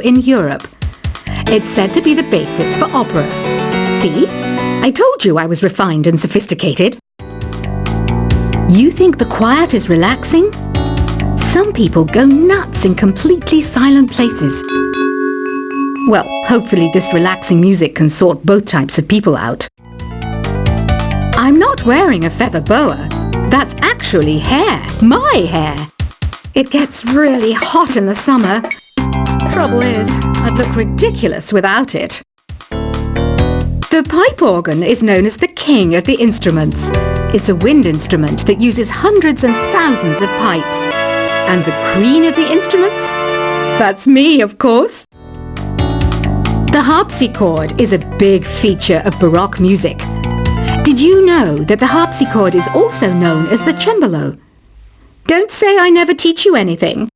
in Europe. It's said to be the basis for opera. See? I told you I was refined and sophisticated. You think the quiet is relaxing? Some people go nuts in completely silent places. Well, hopefully this relaxing music can sort both types of people out. I'm not wearing a feather boa. That's actually hair, my hair. It gets really hot in the summer. Trouble is, I'd look ridiculous without it. The pipe organ is known as the king of the instruments. It's a wind instrument that uses hundreds and thousands of pipes. And the queen of the instruments? That's me, of course. The harpsichord is a big feature of Baroque music. Did you know that the harpsichord is also known as the cembalo? Don't say I never teach you anything.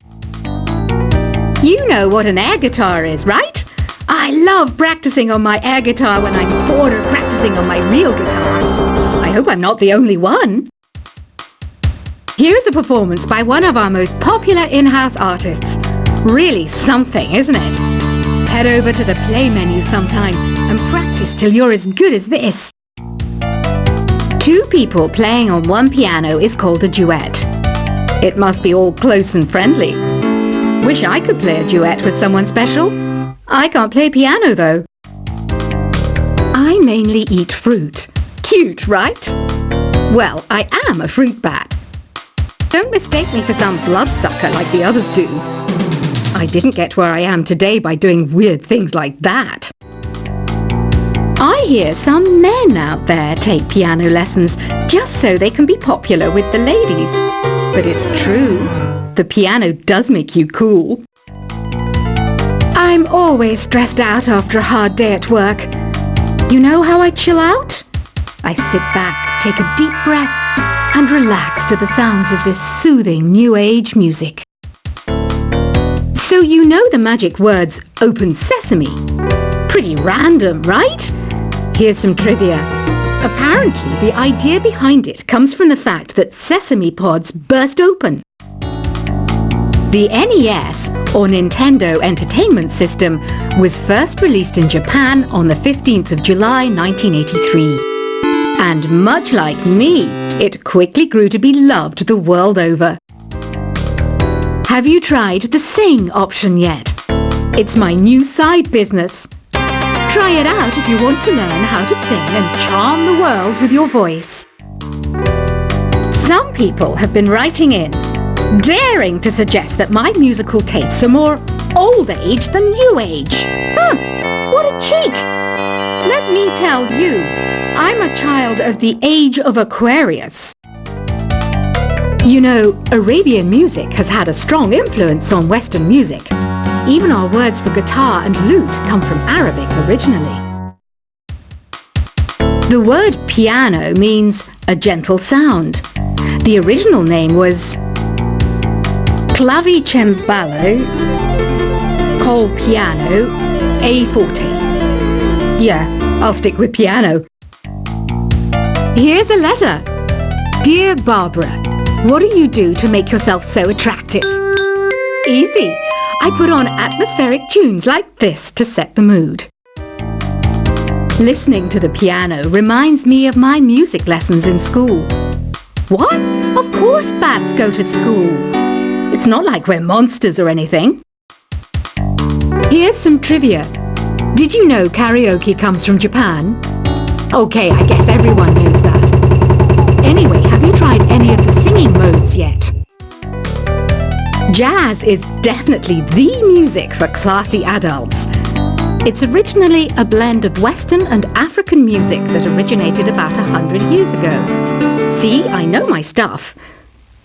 You know what an air guitar is, right? I love practicing on my air guitar when I'm bored of practicing on my real guitar. I hope I'm not the only one. Here's a performance by one of our most popular in-house artists. Really something, isn't it? Head over to the play menu sometime and practice till you're as good as this. Two people playing on one piano is called a duet. It must be all close and friendly. Wish I could play a duet with someone special. I can't play piano though. I mainly eat fruit. Cute, right? Well, I am a fruit bat. Don't mistake me for some bloodsucker like the others do. I didn't get where I am today by doing weird things like that. I hear some men out there take piano lessons just so they can be popular with the ladies. But it's true. The piano does make you cool. I'm always stressed out after a hard day at work. You know how I chill out? I sit back, take a deep breath, and relax to the sounds of this soothing new age music. So you know the magic words "open sesame"? Pretty random, right? Here's some trivia. Apparently, the idea behind it comes from the fact that sesame pods burst open. The NES, or Nintendo Entertainment System, was first released in Japan on the 15th of July 1983. And much like me, it quickly grew to be loved the world over. Have you tried the Sing option yet? It's my new side business. Try it out if you want to learn how to sing and charm the world with your voice. Some people have been writing in, daring to suggest that my musical tastes are more old age than new age. Huh, what a cheek! Let me tell you, I'm a child of the age of Aquarius. You know, Arabian music has had a strong influence on Western music. Even our words for guitar and lute come from Arabic originally. The word piano means a gentle sound. The original name was clavicembalo col piano a forte. Yeah, I'll stick with piano. Here's a letter. Dear Barbara, what do you do to make yourself so attractive? Easy. I put on atmospheric tunes like this to set the mood. Listening to the piano reminds me of my music lessons in school. What? Of course bats go to school. It's not like we're monsters or anything. Here's some trivia. Did you know karaoke comes from Japan? Okay, I guess everyone knows that. Anyway, have you tried any of the singing modes yet? Jazz is definitely the music for classy adults. It's originally a blend of Western and African music that originated about 100 years ago. See, I know my stuff.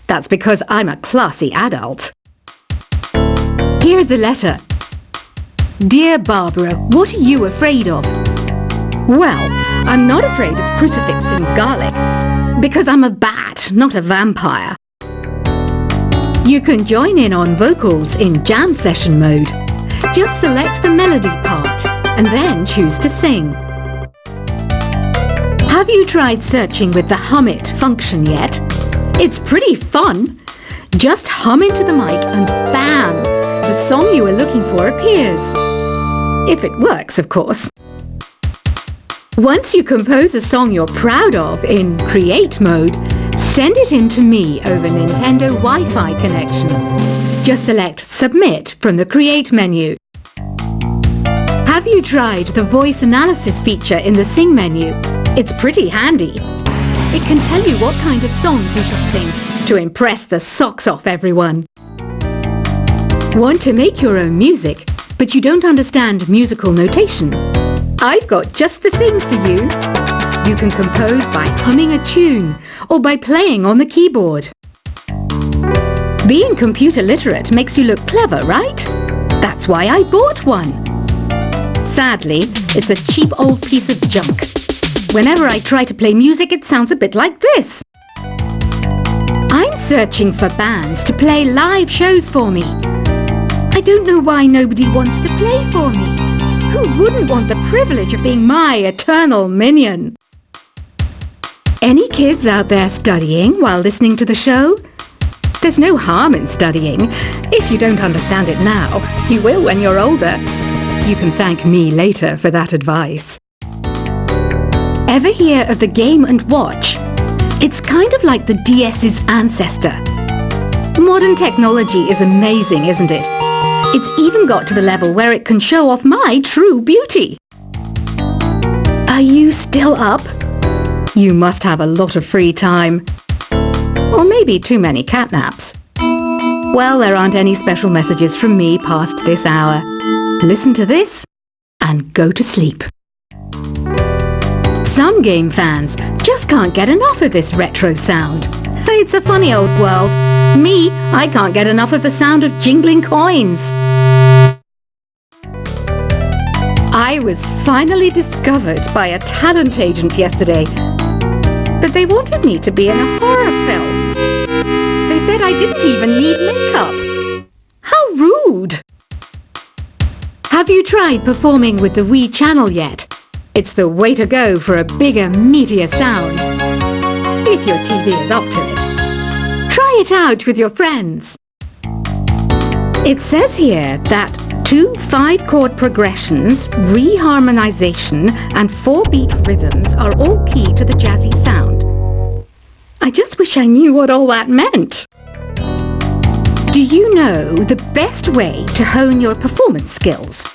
That's because I'm a classy adult. Here's a letter. Dear Barbara, what are you afraid of? Well, I'm not afraid of crucifix and garlic, because I'm a bat, not a vampire. You can join in on vocals in jam session mode. Just select the melody part and then choose to sing. Have you tried searching with the Hum It function yet? It's pretty fun. Just hum into the mic and bam! The song you are looking for appears. If it works, of course. Once you compose a song you're proud of in Create mode, send it in to me over Nintendo Wi-Fi connection. Just select Submit from the Create menu. Have you tried the voice analysis feature in the Sing menu? It's pretty handy. It can tell you what kind of songs you should sing to impress the socks off everyone. Want to make your own music, but you don't understand musical notation? I've got just the thing for you. You can compose by humming a tune or by playing on the keyboard. Being computer literate makes you look clever, right? That's why I bought one. Sadly, it's a cheap old piece of junk. Whenever I try to play music, it sounds a bit like this. I'm searching for bands to play live shows for me. I don't know why nobody wants to play for me. Who wouldn't want the privilege of being my eternal minion? Any kids out there studying while listening to the show? There's no harm in studying. If you don't understand it now, you will when you're older. You can thank me later for that advice. Ever hear of the Game & Watch? It's kind of like the DS's ancestor. Modern technology is amazing, isn't it? It's even got to the level where it can show off my true beauty. Are you still up? You must have a lot of free time. Or maybe too many catnaps. Well, there aren't any special messages from me past this hour. Listen to this and go to sleep. Some game fans just can't get enough of this retro sound. It's a funny old world. Me, I can't get enough of the sound of jingling coins. I was finally discovered by a talent agent yesterday, but they wanted me to be in a horror film. They said I didn't even need makeup. How rude! Have you tried performing with the Wii channel yet? It's the way to go for a bigger, meatier sound. If your TV is up to it. Try it out with your friends. It says here that 2 5-chord progressions, reharmonization, and 4-beat rhythms are all key to the jazzy sound. I just wish I knew what all that meant. Do you know the best way to hone your performance skills?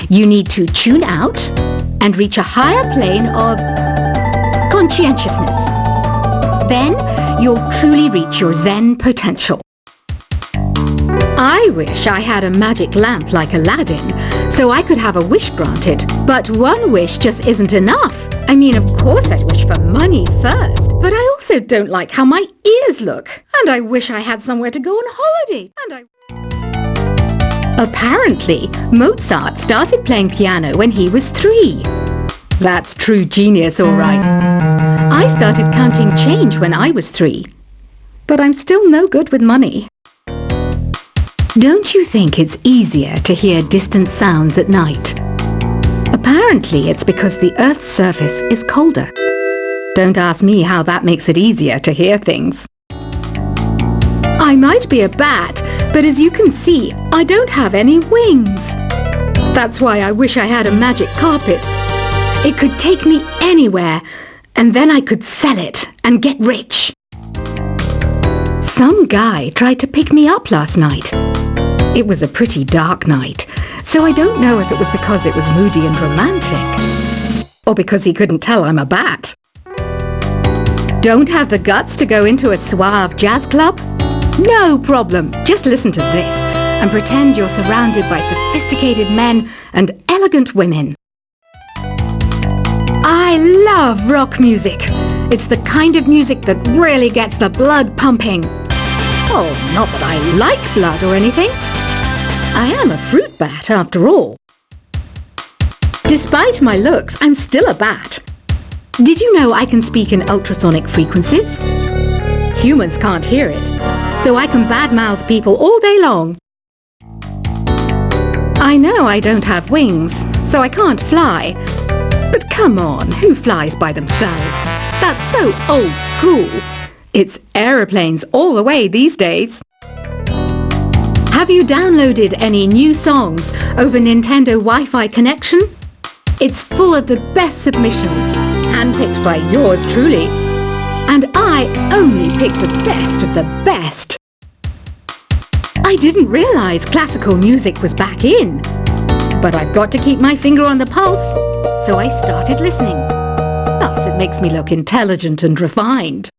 You need to tune out and reach a higher plane of conscientiousness. Then you'll truly reach your Zen potential. I wish I had a magic lamp like Aladdin, so I could have a wish granted. But one wish just isn't enough. I mean, of course I'd wish for money first, but I also don't like how my ears look. And I wish I had somewhere to go on holiday. Apparently, Mozart started playing piano when he was 3. That's true genius, all right. I started counting change when I was 3. But I'm still no good with money. Don't you think it's easier to hear distant sounds at night? Apparently, it's because the Earth's surface is colder. Don't ask me how that makes it easier to hear things. I might be a bat, but as you can see, I don't have any wings. That's why I wish I had a magic carpet. It could take me anywhere, and then I could sell it and get rich. Some guy tried to pick me up last night. It was a pretty dark night, so I don't know if it was because it was moody and romantic, or because he couldn't tell I'm a bat. Don't have the guts to go into a suave jazz club? No problem. Just listen to this and pretend you're surrounded by sophisticated men and elegant women. I love rock music. It's the kind of music that really gets the blood pumping. Oh, not that I like blood or anything. I am a fruit bat, after all. Despite my looks, I'm still a bat. Did you know I can speak in ultrasonic frequencies? Humans can't hear it, so I can badmouth people all day long. I know I don't have wings, so I can't fly. But come on, who flies by themselves? That's so old school. It's aeroplanes all the way these days. Have you downloaded any new songs over Nintendo Wi-Fi connection? It's full of the best submissions, handpicked by yours truly. And I only pick the best of the best. I didn't realize classical music was back in. But I've got to keep my finger on the pulse, so I started listening. Thus, it makes me look intelligent and refined.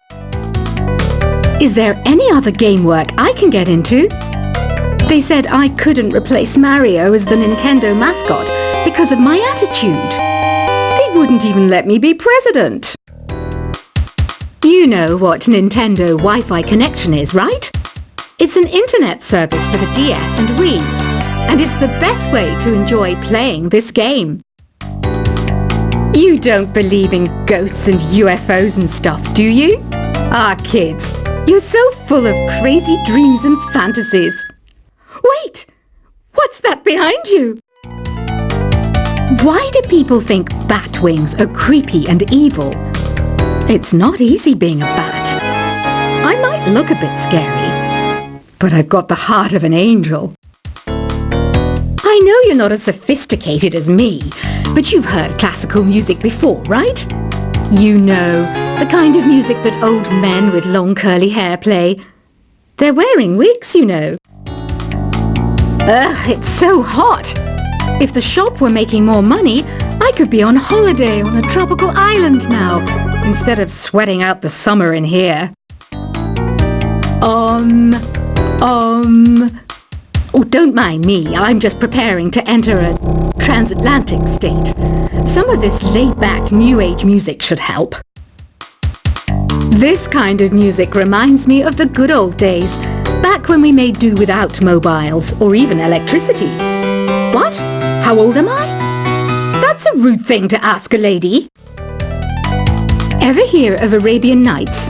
Is there any other game work I can get into? They said I couldn't replace Mario as the Nintendo mascot because of my attitude. They wouldn't even let me be president. You know what Nintendo Wi-Fi connection is, right? It's an internet service for the DS and Wii, and it's the best way to enjoy playing this game. You don't believe in ghosts and UFOs and stuff, do you? Ah, kids, you're so full of crazy dreams and fantasies. Wait! What's that behind you? Why do people think bat wings are creepy and evil? It's not easy being a bat. I might look a bit scary, but I've got the heart of an angel. I know you're not as sophisticated as me, but you've heard classical music before, right? You know, the kind of music that old men with long curly hair play. They're wearing wigs, you know. Ugh, it's so hot. If the shop were making more money, I could be on holiday on a tropical island now, instead of sweating out the summer in here. Oh, don't mind me. I'm just preparing to enter a transatlantic state. Some of this laid-back New Age music should help. This kind of music reminds me of the good old days, back when we made do without mobiles or even electricity. What? How old am I? That's a rude thing to ask a lady. Ever hear of Arabian Nights?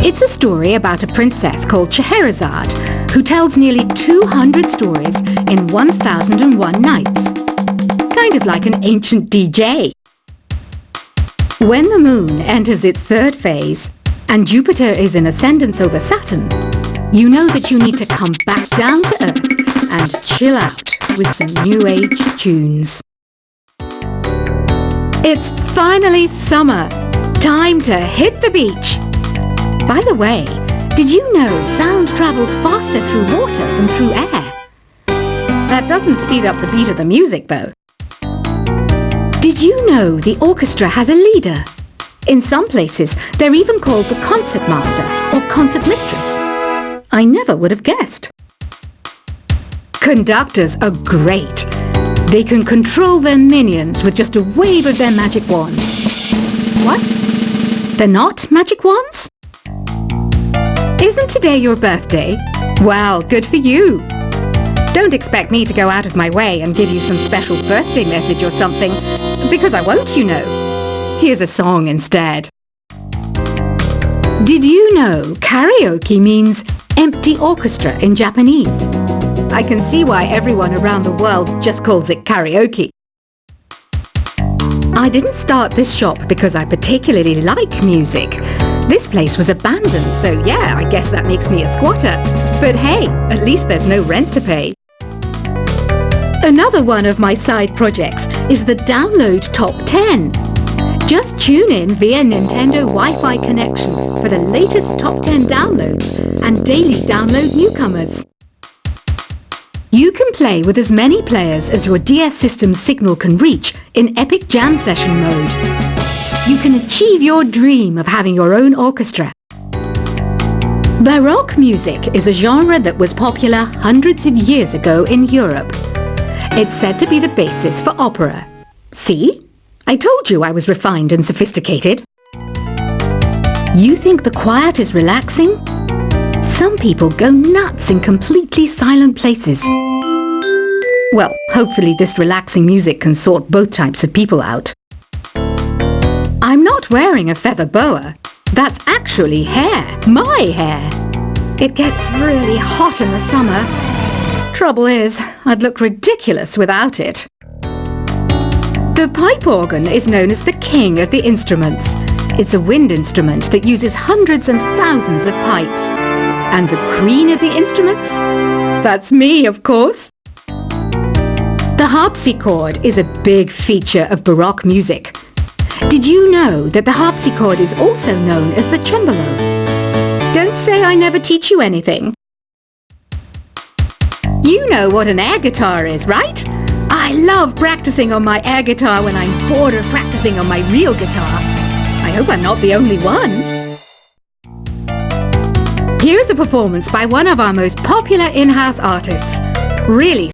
It's a story about a princess called Scheherazade who tells nearly 200 stories in 1001 nights. Kind of like an ancient DJ. When the moon enters its third phase and Jupiter is in ascendance over Saturn, you know that you need to come back down to Earth and chill out with some New Age tunes. It's finally summer. Time to hit the beach. By the way, did you know sound travels faster through water than through air? That doesn't speed up the beat of the music, though. Did you know the orchestra has a leader? In some places, they're even called the concert master or concert mistress. I never would have guessed. Conductors are great. They can control their minions with just a wave of their magic wands. What? They're not magic wands? Isn't today your birthday? Well, good for you. Don't expect me to go out of my way and give you some special birthday message or something, because I won't, you know. Here's a song instead. Did you know karaoke means empty orchestra in Japanese? I can see why everyone around the world just calls it karaoke. I didn't start this shop because I particularly like music. This place was abandoned, so yeah, I guess that makes me a squatter. But hey, at least there's no rent to pay. Another one of my side projects is the Download Top 10. Just tune in via Nintendo Wi-Fi connection for the latest top 10 downloads and daily download newcomers. You can play with as many players as your DS system's signal can reach in Epic Jam Session mode. You can achieve your dream of having your own orchestra. Baroque music is a genre that was popular hundreds of years ago in Europe. It's said to be the basis for opera. See? I told you I was refined and sophisticated. You think the quiet is relaxing? Some people go nuts in completely silent places. Well, hopefully this relaxing music can sort both types of people out. I'm not wearing a feather boa. That's actually hair. My hair. It gets really hot in the summer. Trouble is, I'd look ridiculous without it. The pipe organ is known as the king of the instruments. It's a wind instrument that uses hundreds and thousands of pipes. And the queen of the instruments? That's me, of course. The harpsichord is a big feature of Baroque music. Did you know that the harpsichord is also known as the cembalo? Don't say I never teach you anything. You know what an air guitar is, right? I love practicing on my air guitar when I'm bored of practicing on my real guitar. I hope I'm not the only one. Here's a performance by one of our most popular in-house artists. Really